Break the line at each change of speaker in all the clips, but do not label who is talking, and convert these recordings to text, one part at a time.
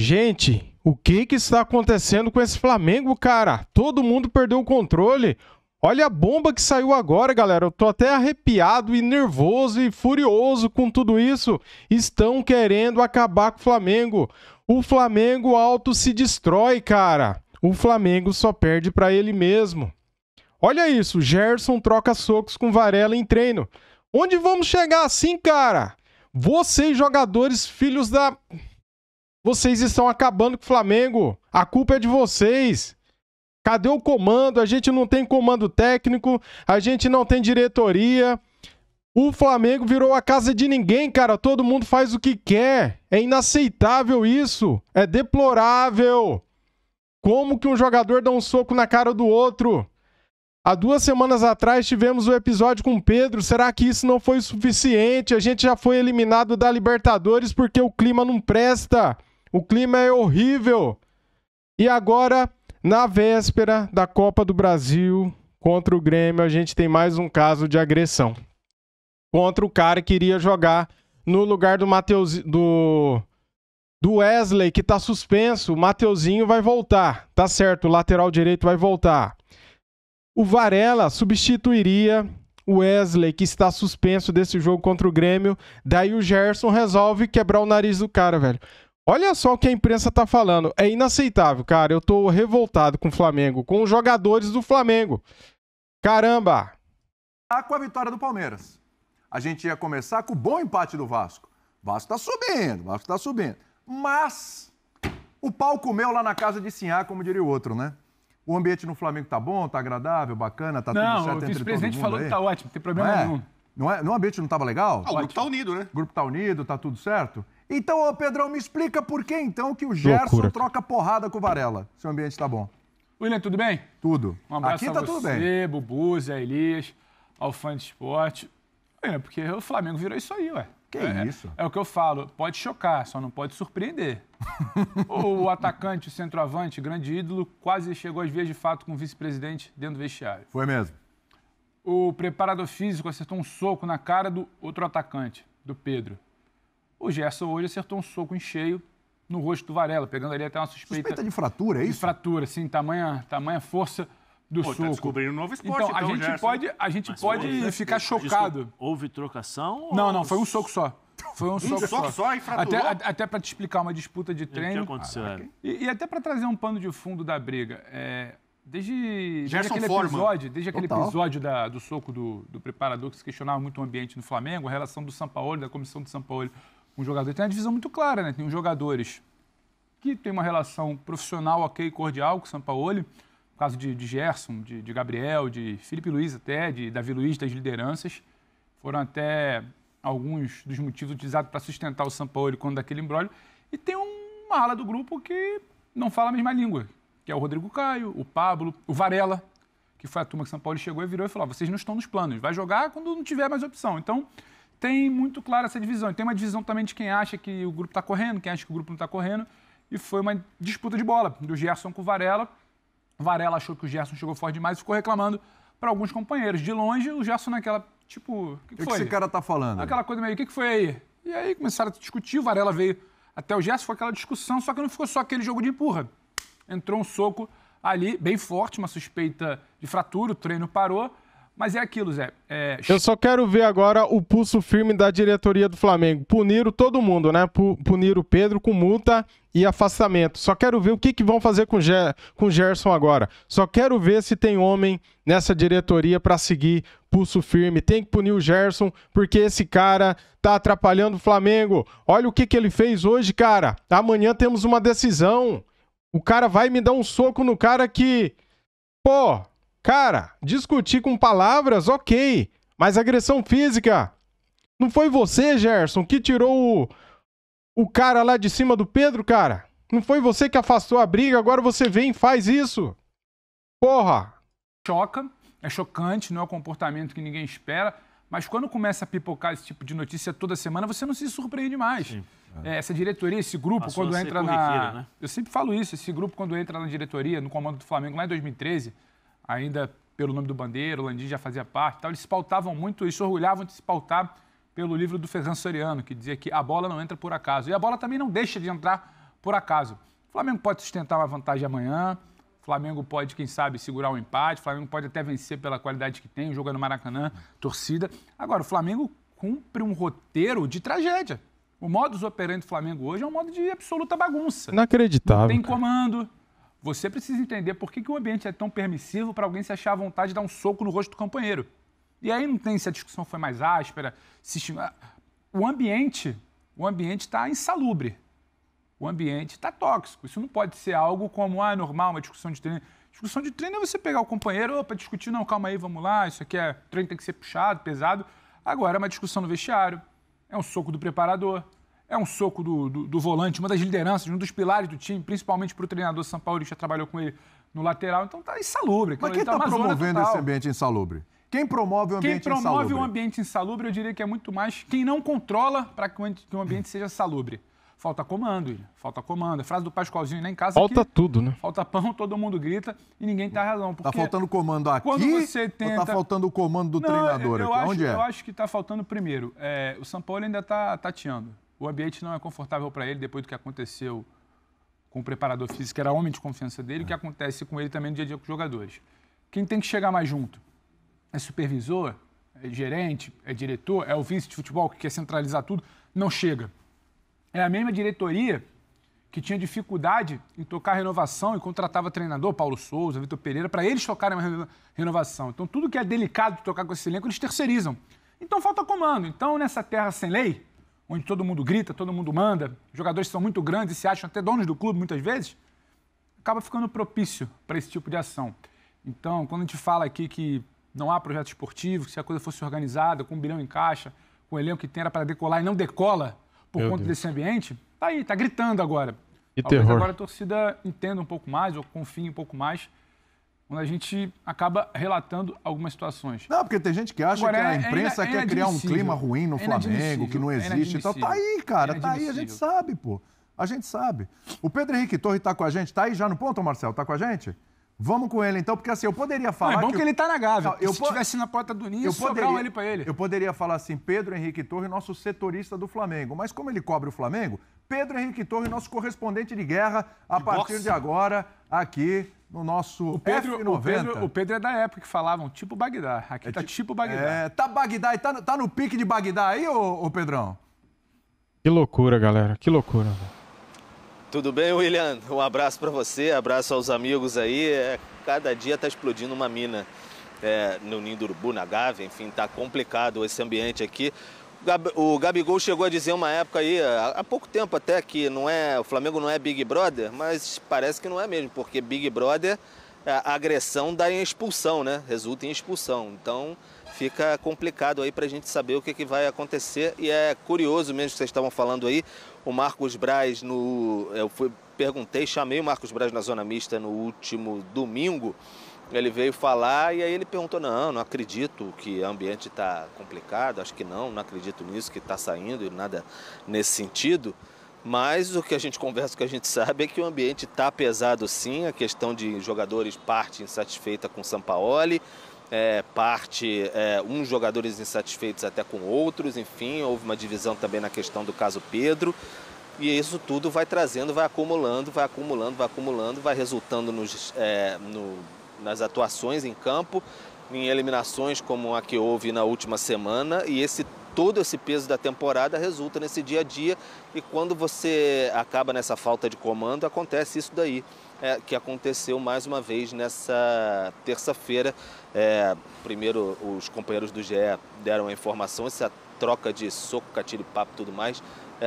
Gente, o que está acontecendo com esse Flamengo, cara? Todo mundo perdeu o controle. Olha a bomba que saiu agora, galera. Eu tô até arrepiado e nervoso e furioso com tudo isso. Estão querendo acabar com o Flamengo. O Flamengo alto se destrói, cara. O Flamengo só perde para ele mesmo. Olha isso, Gerson troca socos com Varela em treino. Onde vamos chegar assim, cara? Vocês, jogadores, filhos da... Vocês estão acabando com o Flamengo. A culpa é de vocês. Cadê o comando? A gente não tem comando técnico, a gente não tem diretoria. O Flamengo virou a casa de ninguém, cara. Todo mundo faz o que quer. É inaceitável isso. É deplorável. Como que um jogador dá um soco na cara do outro? Há 2 semanas atrás tivemos o episódio com o Pedro. Será que isso não foi suficiente? A gente já foi eliminado da Libertadores porque o clima não presta. O clima é horrível. E agora, na véspera da Copa do Brasil contra o Grêmio, a gente tem mais um caso de agressão. Contra o cara que iria jogar no lugar do do Wesley, que tá suspenso. O Mateuzinho vai voltar. Tá certo, o lateral direito vai voltar. O Varela substituiria o Wesley, que está suspenso desse jogo contra o Grêmio. Daí o Gerson resolve quebrar o nariz do cara, velho. Olha só o que a imprensa tá falando. É inaceitável, cara. Eu tô revoltado com o Flamengo, com os jogadores do Flamengo. Caramba!
Com a vitória do Palmeiras. A gente ia começar com o bom empate do Vasco. O Vasco tá subindo. Mas o pau comeu lá na casa de Sinhá, como diria o outro, né? O ambiente no Flamengo tá bom, tá agradável, bacana, tá tudo certo entre todo mundo.
Não, o vice-presidente falou que tá ótimo, não tem problema nenhum.
No ambiente não tava legal?
O grupo tá unido, né?
O grupo tá unido, tá tudo certo? Então, ô Pedrão, me explica por que então que o Gerson troca porrada com o Varela, se o ambiente tá bom.
William, tudo bem?
Tudo.
Um abraço
aqui tá tudo bem.
Bubu, Zé Elias, ao fã de esporte. William, porque o Flamengo virou isso aí, ué.
Que isso?
É o que eu falo, pode chocar, só não pode surpreender. O atacante, o centroavante, grande ídolo, quase chegou às vias de fato com o vice-presidente dentro do vestiário.
Foi mesmo.
O preparador físico acertou um soco na cara do outro atacante, do Pedro. O Gerson hoje acertou um soco em cheio no rosto do Varela, pegando ali até uma suspeita...
Suspeita de fratura, é isso?
De fratura, sim, tamanha força do soco.
Tá descobrindo um novo esporte,
então, a gente pode ficar chocado.
Houve trocação?
Não, foi um soco só. Foi um soco
só e fraturou?
Até para te explicar uma disputa de treino.
O que aconteceu?
E até para trazer um pano de fundo da briga. Desde aquele episódio do soco do preparador, que se questionava muito o ambiente no Flamengo, a relação do Sampaoli, da comissão do Sampaoli com o jogador, tem uma divisão muito clara, né? Tem os jogadores que têm uma relação profissional ok e cordial com o Sampaoli, no caso de Gerson, de Gabriel, de Felipe Luiz até, de Davi Luiz, das lideranças. Foram até alguns dos motivos utilizados para sustentar o Sampaoli quando daquele imbróglio. E tem uma ala do grupo que não fala a mesma língua, que é o Rodrigo Caio, o Pablo, o Varela, que foi a turma que o Sampaoli chegou e virou e falou: vocês não estão nos planos, vai jogar quando não tiver mais opção. Então, tem muito clara essa divisão. E tem uma divisão também de quem acha que o grupo está correndo, quem acha que o grupo não está correndo. E foi uma disputa de bola do Gerson com o Varela. O Varela achou que o Gerson chegou forte demais e ficou reclamando para alguns companheiros. De longe, o Gerson naquela, tipo... O que
foi? Esse cara tá falando?
Aquela coisa meio, o que foi aí? E aí começaram a discutir, o Varela veio até o Gerson, foi aquela discussão, só que não ficou só aquele jogo de empurra. Entrou um soco ali, bem forte, uma suspeita de fratura, o treino parou. Mas é aquilo, Zé.
Eu só quero ver agora o pulso firme da diretoria do Flamengo. Puniram todo mundo, né? Puniram o Pedro com multa e afastamento. Só quero ver o que vão fazer com o Gerson agora. Só quero ver se tem homem nessa diretoria para seguir pulso firme. Tem que punir o Gerson, porque esse cara tá atrapalhando o Flamengo. Olha o que ele fez hoje, cara. Amanhã temos uma decisão. O cara vai me dar um soco no cara que... Pô... Cara, discutir com palavras, ok, mas agressão física. Não foi você, Gerson, que tirou o cara lá de cima do Pedro, cara? Não foi você que afastou a briga, agora você vem e faz isso? Porra!
Choca, é chocante, não é o comportamento que ninguém espera, mas quando começa a pipocar esse tipo de notícia toda semana, você não se surpreende mais. Essa diretoria, esse grupo,
passou
quando entra
né?
Eu sempre falo isso, esse grupo quando entra na diretoria, no comando do Flamengo, lá em 2013... ainda pelo nome do Bandeira, o Landim já fazia parte, tal, eles se pautavam muito, eles se orgulhavam de se pautar pelo livro do Ferran Soriano, que dizia que a bola não entra por acaso. E a bola também não deixa de entrar por acaso. O Flamengo pode sustentar uma vantagem amanhã, o Flamengo pode, quem sabe, segurar um empate, o Flamengo pode até vencer pela qualidade que tem, joga no Maracanã, torcida. Agora, o Flamengo cumpre um roteiro de tragédia. O modus operandi do Flamengo hoje é um modo de absoluta bagunça.
Inacreditável.
Não tem comando. Você precisa entender por que o ambiente é tão permissivo para alguém se achar à vontade de dar um soco no rosto do companheiro. E aí não tem se a discussão foi mais áspera, o ambiente está insalubre. O ambiente está tóxico. Isso não pode ser algo como, normal, uma discussão de treino. Discussão de treino é você pegar o companheiro para discutir, não, calma aí, vamos lá, isso aqui o treino tem que ser puxado, pesado. Agora é uma discussão no vestiário, é um soco do preparador, é um soco do volante, uma das lideranças, um dos pilares do time, principalmente para o treinador Sampaoli, que já trabalhou com ele no lateral. Então está insalubre.
Mas quem está promovendo esse ambiente insalubre? Quem promove o ambiente insalubre?
Quem promove o ambiente insalubre, eu diria que é muito mais quem não controla para que o ambiente seja salubre. Falta comando, William. Falta comando. A frase do Pascoalzinho lá em casa.
Falta tudo, né?
Falta pão, todo mundo grita e ninguém tem razão.
Tá faltando comando aqui
quando você tenta...
ou tá faltando o comando do treinador aqui? Onde é?
Eu acho que tá faltando primeiro. O Sampaoli ainda tá tateando. O ambiente não é confortável para ele depois do que aconteceu com o preparador físico, que era homem de confiança dele, o que acontece com ele também no dia a dia com os jogadores. Quem tem que chegar mais junto? É supervisor? É gerente? É diretor? É o vice de futebol que quer centralizar tudo? Não chega. É a mesma diretoria que tinha dificuldade em tocar a renovação e contratava treinador, Paulo Souza, Vitor Pereira, para eles tocarem a renovação. Então, tudo que é delicado de tocar com esse elenco, eles terceirizam. Então, falta comando. Então, nessa terra sem lei, onde todo mundo grita, todo mundo manda, jogadores são muito grandes e se acham até donos do clube, muitas vezes, acaba ficando propício para esse tipo de ação. Então, quando a gente fala aqui que não há projeto esportivo, que se a coisa fosse organizada, com 1 bilhão em caixa, com o elenco que era para decolar e não decola, por conta desse ambiente, tá aí, tá gritando agora.
Que
talvez
terror.
Agora a torcida entenda um pouco mais, ou confie um pouco mais, quando a gente acaba relatando algumas situações.
Não, porque tem gente que acha agora, que a imprensa quer criar um clima ruim no Flamengo, que não existe. Então tá aí, cara, tá aí, a gente sabe, pô. A gente sabe. O Pedro Henrique Torre tá com a gente, tá aí já no ponto, Marcelo? Tá com a gente? Vamos com ele, então, porque assim, eu poderia falar...
Não, é bom que ele tá na Gávea.
Se
estivesse na porta do Ninho, sobrar ele para ele.
Eu poderia falar assim, Pedro Henrique Torre, nosso setorista do Flamengo. Mas como ele cobre o Flamengo, Pedro Henrique Torre, nosso correspondente de guerra, a partir de agora, aqui no nosso F90.
O Pedro é da época que falavam tipo Bagdá. Aqui tá tipo Bagdá.
Tá Bagdá, e tá no pique de Bagdá aí, ô Pedrão?
Que loucura, galera, que loucura.
Tudo bem, William? Um abraço para você, abraço aos amigos aí. Cada dia tá explodindo uma mina no Ninho do Urubu, na Gávea, enfim, tá complicado esse ambiente aqui. O Gabigol chegou a dizer uma época aí, há pouco tempo até, que o Flamengo não é Big Brother, mas parece que não é mesmo, porque Big Brother, a agressão dá em expulsão, né? Resulta em expulsão. Então fica complicado aí para a gente saber o que vai acontecer. E é curioso mesmo que vocês estavam falando aí, o Marcos Braz, chamei o Marcos Braz na Zona Mista no último domingo, ele veio falar e aí ele perguntou, não acredito que o ambiente está complicado, acho que não acredito nisso, que está saindo e nada nesse sentido. Mas o que a gente conversa, o que a gente sabe é que o ambiente está pesado sim, a questão de jogadores parte insatisfeita com o Sampaoli, uns jogadores insatisfeitos até com outros, enfim, houve uma divisão também na questão do caso Pedro, e isso tudo vai trazendo, vai acumulando, vai resultando nas atuações em campo, em eliminações como a que houve na última semana, e todo esse peso da temporada resulta nesse dia a dia, e quando você acaba nessa falta de comando, acontece isso daí. Que aconteceu mais uma vez nessa terça-feira. Primeiro, os companheiros do GE deram a informação, essa troca de soco, catilho, papo e tudo mais.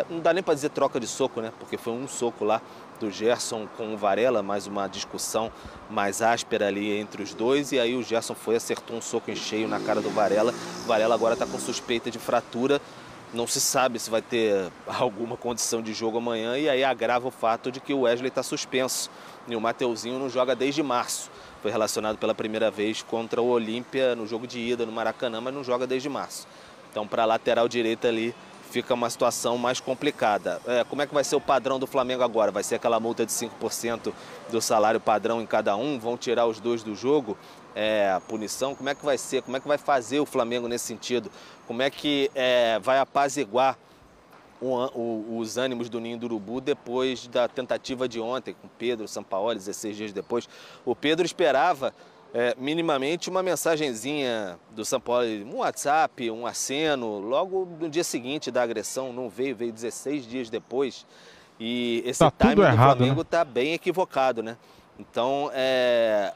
Não dá nem para dizer troca de soco, né? Porque foi um soco lá do Gerson com o Varela, mais uma discussão mais áspera ali entre os dois. E aí o Gerson acertou um soco em cheio na cara do Varela. O Varela agora está com suspeita de fratura. Não se sabe se vai ter alguma condição de jogo amanhã, e aí agrava o fato de que o Wesley está suspenso. E o Mateuzinho não joga desde março. Foi relacionado pela primeira vez contra o Olímpia no jogo de ida no Maracanã, mas não joga desde março. Então, para a lateral direita ali, fica uma situação mais complicada. Como é que vai ser o padrão do Flamengo agora? Vai ser aquela multa de 5% do salário padrão em cada um? Vão tirar os dois do jogo? A punição? Como é que vai ser? Como é que vai fazer o Flamengo nesse sentido? Como é que vai apaziguar os ânimos do Ninho do Urubu depois da tentativa de ontem com Pedro Sampaoli, 16 dias depois. O Pedro esperava minimamente uma mensagenzinha do Sampaoli, um WhatsApp, um aceno, logo no dia seguinte da agressão. Não veio 16 dias depois. E esse timing do Flamengo está bem equivocado, né? Então,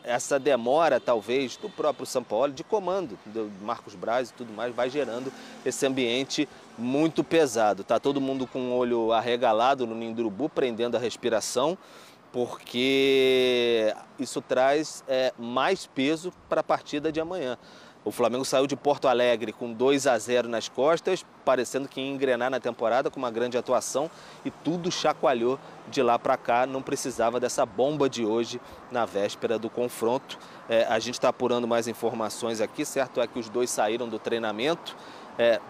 essa demora, talvez, do próprio Sampaoli, de comando, do Marcos Braz e tudo mais, vai gerando esse ambiente muito pesado. Tá todo mundo com o olho arregalado no Ninho do Urubu, prendendo a respiração, porque isso traz mais peso para a partida de amanhã. O Flamengo saiu de Porto Alegre com 2-0 nas costas, parecendo que ia engrenar na temporada com uma grande atuação, e tudo chacoalhou de lá para cá. Não precisava dessa bomba de hoje na véspera do confronto. A gente está apurando mais informações aqui. Certo é que os dois saíram do treinamento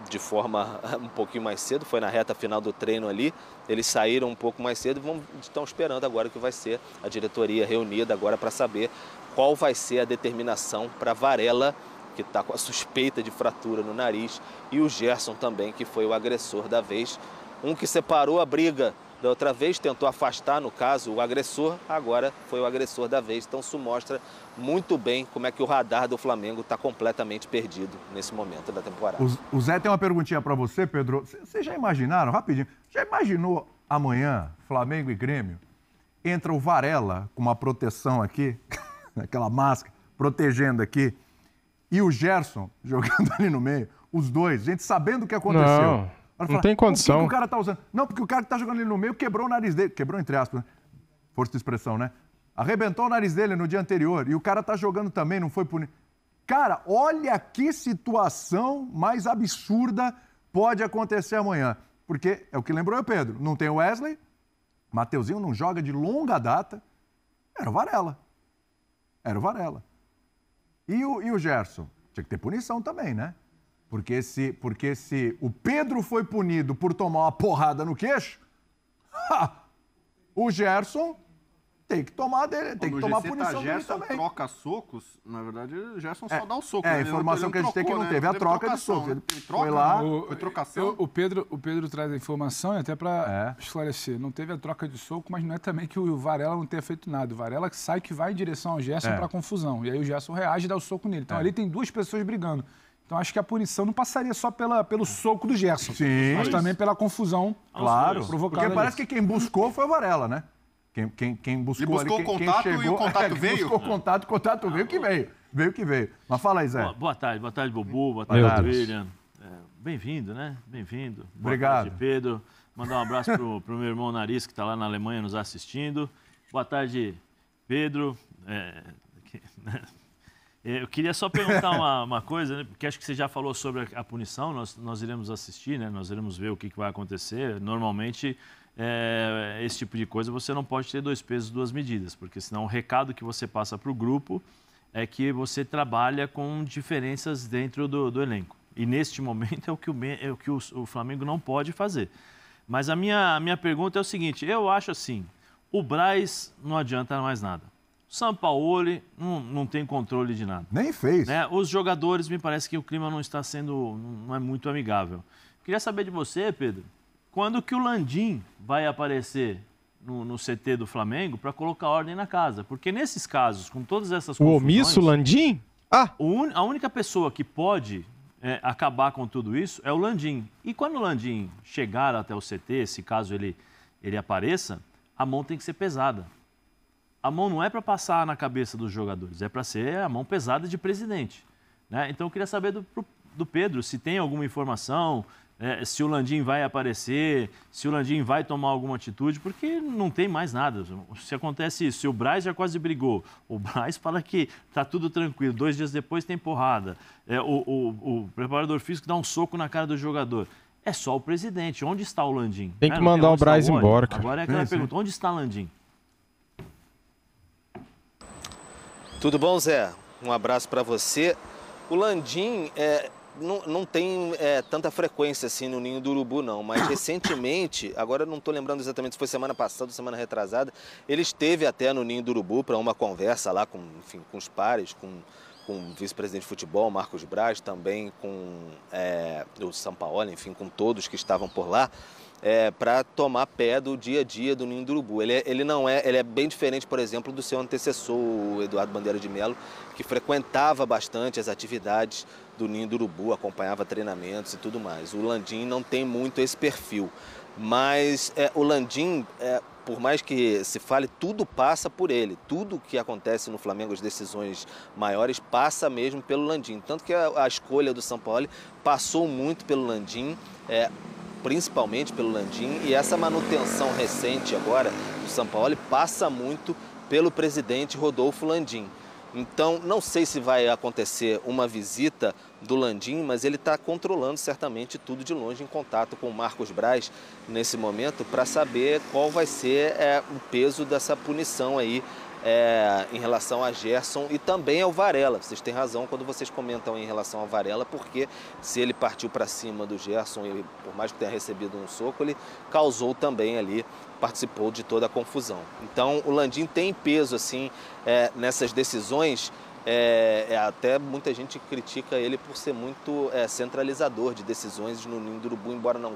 de forma um pouquinho mais cedo, foi na reta final do treino ali. Eles saíram um pouco mais cedo e estão esperando agora que vai ser a diretoria reunida agora para saber qual vai ser a determinação para Varela, que está com a suspeita de fratura no nariz, e o Gerson também, que foi o agressor da vez. Um que separou a briga da outra vez, tentou afastar, no caso, o agressor, agora foi o agressor da vez. Então isso mostra muito bem como é que o radar do Flamengo está completamente perdido nesse momento da temporada.
O Zé tem uma perguntinha para você, Pedro. Vocês já imaginaram, rapidinho, já imaginou amanhã, Flamengo e Grêmio? Entra o Varela com uma proteção aqui, aquela máscara, protegendo aqui, e o Gerson jogando ali no meio, os dois, gente sabendo o que aconteceu.
Não tem condição.
O que o cara tá usando? Não, porque o cara que tá jogando ali no meio quebrou o nariz dele. Quebrou entre aspas, né? Força de expressão, né? Arrebentou o nariz dele no dia anterior. E o cara tá jogando também, não foi punido. Cara, olha que situação mais absurda pode acontecer amanhã. Porque é o que lembrou o Pedro. Não tem o Wesley, Mateuzinho não joga de longa data. Era o Varela. Era o Varela. E o Gerson? Tinha que ter punição também, né? Porque se o Pedro foi punido por tomar uma porrada no queixo, o Gerson tem que tomar punição dele também.
Troca socos, na verdade, o Gerson só dá o soco.
A informação que a gente tem que não teve a troca de soco. Ele foi lá, foi trocação.
O Pedro traz a informação, e até para esclarecer, não teve a troca de soco, mas não é também que o Varela não tenha feito nada. O Varela que sai, que vai em direção ao Gerson para confusão. E aí o Gerson reage e dá o soco nele. Então ali tem duas pessoas brigando. Então acho que a punição não passaria só pelo soco do Gerson, mas também pela confusão provocada.
Porque parece que quem buscou foi o Varela, né? Quem buscou
ali, quem chegou, e o contato veio?
Buscou o contato veio que veio. Veio que veio. Mas fala aí, Zé.
Boa tarde, Bubu. Boa tarde, William. Bem-vindo, né? Bem-vindo.
Obrigado.
Boa tarde, Pedro. Mandar um abraço pro meu irmão Nariz, que está lá na Alemanha nos assistindo. Boa tarde, Pedro. Eu queria só perguntar uma coisa, né? Porque acho que você já falou sobre a punição, nós iremos assistir, né? Nós iremos ver o que vai acontecer. Normalmente, esse tipo de coisa você não pode ter 2 pesos, 2 medidas, porque senão o recado que você passa para o grupo é que você trabalha com diferenças dentro do elenco. E neste momento é o que o Flamengo não pode fazer. Mas a minha pergunta é o seguinte, eu acho assim, o Braz não adianta mais nada. O Sampaoli não tem controle de nada.
Nem fez.
Né? Os jogadores, me parece que o clima não é muito amigável. Queria saber de você, Pedro, quando que o Landim vai aparecer no CT do Flamengo para colocar ordem na casa? Porque nesses casos, com todas essas confusões...
O omisso Landim?
A única pessoa que pode acabar com tudo isso é o Landim. E quando o Landim chegar até o CT, se caso ele apareça, a mão tem que ser pesada. A mão não é para passar na cabeça dos jogadores, é para ser a mão pesada de presidente. Né? Então eu queria saber do Pedro se tem alguma informação, se o Landim vai aparecer, se o Landim vai tomar alguma atitude, porque não tem mais nada. Se acontece isso, se o Braz já quase brigou, o Braz fala que está tudo tranquilo, 2 dias depois tem porrada, o preparador físico dá um soco na cara do jogador. É só o presidente. Onde está o Landim?
Tem que mandar o Braz embora. Cara.
Agora é aquela pergunta, onde está o Landim?
Tudo bom, Zé? Um abraço para você. O Landim não tem tanta frequência assim no Ninho do Urubu, não. Mas recentemente, agora não estou lembrando exatamente se foi semana passada ou semana retrasada, ele esteve até no Ninho do Urubu para uma conversa lá com os pares, com o vice-presidente de futebol, Marcos Braz, também com o Sampaoli, enfim, com todos que estavam por lá. para tomar pé do dia a dia do Ninho do Urubu. Ele é bem diferente, por exemplo, do seu antecessor, o Eduardo Bandeira de Melo, que frequentava bastante as atividades do Ninho do Urubu, acompanhava treinamentos e tudo mais. O Landim não tem muito esse perfil, mas o Landim, por mais que se fale, tudo passa por ele. Tudo que acontece no Flamengo, as decisões maiores, passa mesmo pelo Landim. Tanto que a escolha do Sampaoli passou muito pelo Landim, principalmente pelo Landim, e essa manutenção recente agora do Sampaoli passa muito pelo presidente Rodolfo Landim. Então, não sei se vai acontecer uma visita do Landim, mas ele está controlando certamente tudo de longe, em contato com o Marcos Braz nesse momento, para saber qual vai ser o peso dessa punição aí em relação a Gerson e também ao Varela. Vocês têm razão quando vocês comentam em relação ao Varela, porque se ele partiu para cima do Gerson e por mais que tenha recebido um soco, ele causou também ali, participou de toda a confusão. Então o Landim tem peso assim nessas decisões. Até muita gente critica ele por ser muito centralizador de decisões no Ninho do Urubu, embora não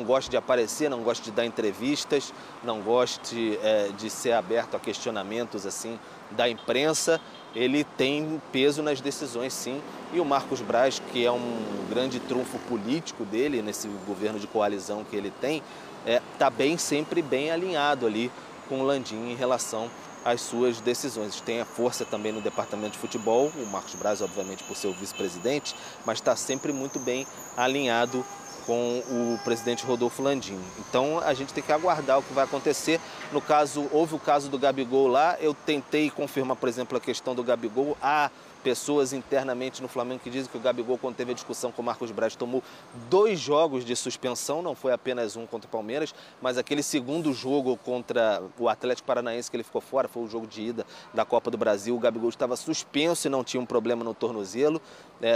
goste de aparecer, não goste de dar entrevistas, não goste de ser aberto a questionamentos assim da imprensa. Ele tem peso nas decisões, sim. E o Marcos Braz, que é um grande trunfo político dele, nesse governo de coalizão que ele tem, está sempre bem alinhado ali com o Landim em relação as suas decisões. Tem a força também no departamento de futebol, o Marcos Braz, obviamente, por ser o vice-presidente, mas está sempre muito bem alinhado com o presidente Rodolfo Landim. Então, a gente tem que aguardar o que vai acontecer. No caso, houve o caso do Gabigol lá, eu tentei confirmar, por exemplo, a questão do Gabigol. Há pessoas internamente no Flamengo que dizem que o Gabigol, quando teve a discussão com o Marcos Braz, tomou 2 jogos de suspensão, não foi apenas um contra o Palmeiras, mas aquele segundo jogo contra o Atlético Paranaense que ele ficou fora, foi o jogo de ida da Copa do Brasil, o Gabigol estava suspenso e não tinha um problema no tornozelo.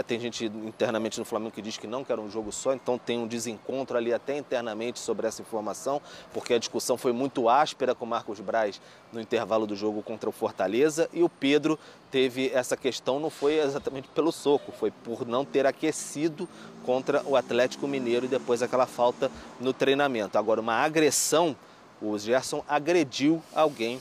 Tem gente internamente no Flamengo que diz que não, que era um jogo só, então tem um desencontro ali até internamente sobre essa informação, porque a discussão foi muito áspera com o Marcos Braz no intervalo do jogo contra o Fortaleza, e o Pedro teve essa questão, não foi exatamente pelo soco, foi por não ter aquecido contra o Atlético Mineiro e depois aquela falta no treinamento. Agora, uma agressão, o Gerson agrediu alguém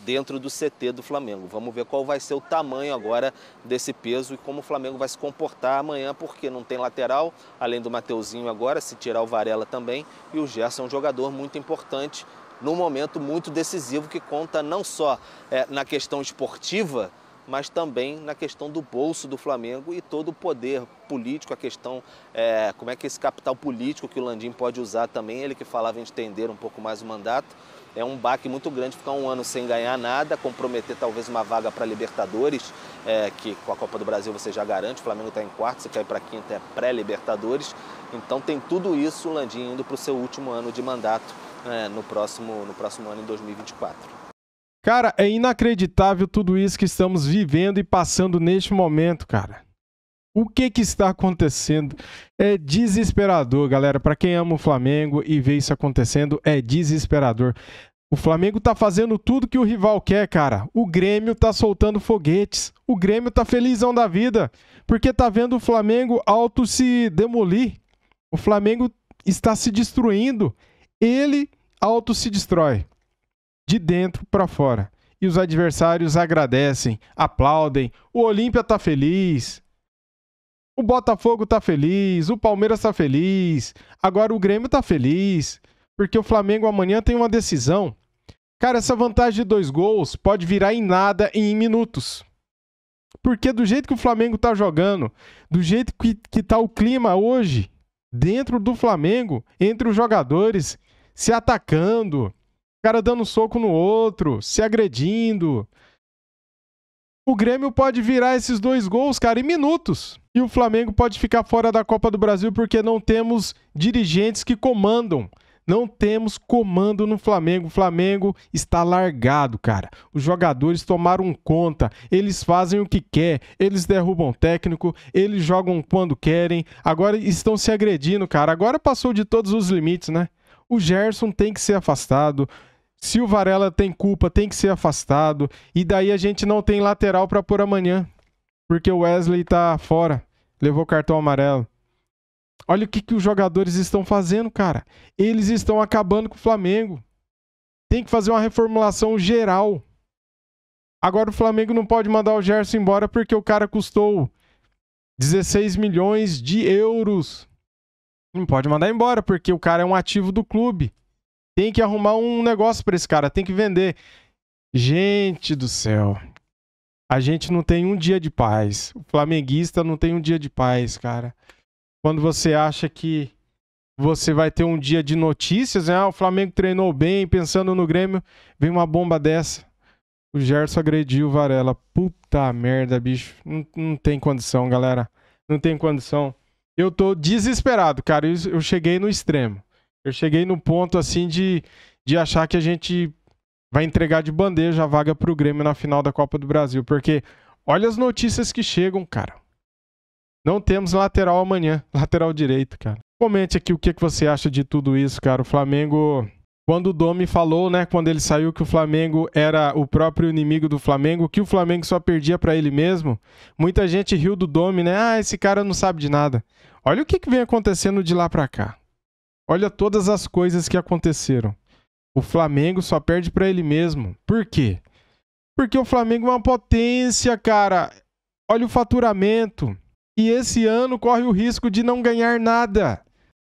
dentro do CT do Flamengo. Vamos ver qual vai ser o tamanho agora desse peso e como o Flamengo vai se comportar amanhã, porque não tem lateral, além do Mateuzinho agora, se tirar o Varela também, e o Gerson é um jogador muito importante num momento muito decisivo que conta não só na questão esportiva, mas também na questão do bolso do Flamengo e todo o poder político, a questão, como é que esse capital político que o Landim pode usar também, ele que falava em estender um pouco mais o mandato. É um baque muito grande ficar um ano sem ganhar nada, comprometer talvez uma vaga para Libertadores, que com a Copa do Brasil você já garante, o Flamengo está em quarto, você cai para quinta, é pré-Libertadores. Então tem tudo isso, o Landim indo para o seu último ano de mandato no próximo ano, em 2024.
Cara, é inacreditável tudo isso que estamos vivendo e passando neste momento, cara. O que está acontecendo? É desesperador, galera. Para quem ama o Flamengo e vê isso acontecendo, é desesperador. O Flamengo tá fazendo tudo que o rival quer, cara. O Grêmio tá soltando foguetes. O Grêmio tá felizão da vida, porque tá vendo o Flamengo auto se demolir. O Flamengo está se destruindo. Ele auto se destrói. De dentro para fora. E os adversários agradecem, aplaudem. O Olímpia tá feliz. O Botafogo tá feliz. O Palmeiras tá feliz. Agora o Grêmio tá feliz. Porque o Flamengo amanhã tem uma decisão. Cara, essa vantagem de 2 gols pode virar em nada em minutos. Porque do jeito que o Flamengo tá jogando, do jeito que tá o clima hoje, dentro do Flamengo, entre os jogadores, se atacando, cara dando soco no outro, se agredindo. O Grêmio pode virar esses 2 gols, cara, em minutos. E o Flamengo pode ficar fora da Copa do Brasil porque não temos dirigentes que comandam. Não temos comando no Flamengo. O Flamengo está largado, cara. Os jogadores tomaram conta. Eles fazem o que quer. Eles derrubam o técnico. Eles jogam quando querem. Agora estão se agredindo, cara. Agora passou de todos os limites, né? O Gerson tem que ser afastado. Se o Varela tem culpa, tem que ser afastado. E daí a gente não tem lateral para pôr amanhã. Porque o Wesley tá fora. Levou cartão amarelo. Olha o que os jogadores estão fazendo, cara. Eles estão acabando com o Flamengo. Tem que fazer uma reformulação geral. Agora o Flamengo não pode mandar o Gerson embora porque o cara custou 16 milhões de euros. Não pode mandar embora porque o cara é um ativo do clube. Tem que arrumar um negócio para esse cara, tem que vender. Gente do céu. A gente não tem um dia de paz. O flamenguista não tem um dia de paz, cara. Quando você acha que você vai ter um dia de notícias, né? Ah, o Flamengo treinou bem, pensando no Grêmio, vem uma bomba dessa. O Gerson agrediu o Varela. Puta merda, bicho. Não tem condição, galera. Não tem condição. Eu tô desesperado, cara. Eu cheguei no extremo. Eu cheguei no ponto, assim, de achar que a gente vai entregar de bandeja a vaga pro Grêmio na final da Copa do Brasil. Porque olha as notícias que chegam, cara. Não temos lateral amanhã. Lateral direito, cara. Comente aqui o que você acha de tudo isso, cara. O Flamengo... Quando o Domi falou, né, quando ele saiu, que o Flamengo era o próprio inimigo do Flamengo, que o Flamengo só perdia pra ele mesmo, muita gente riu do Domi, né? Ah, esse cara não sabe de nada. Olha o que vem acontecendo de lá pra cá. Olha todas as coisas que aconteceram. O Flamengo só perde pra ele mesmo. Por quê? Porque o Flamengo é uma potência, cara. Olha o faturamento. E esse ano corre o risco de não ganhar nada.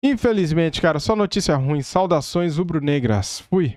Infelizmente, cara, só notícia ruim. Saudações rubro-negras. Fui.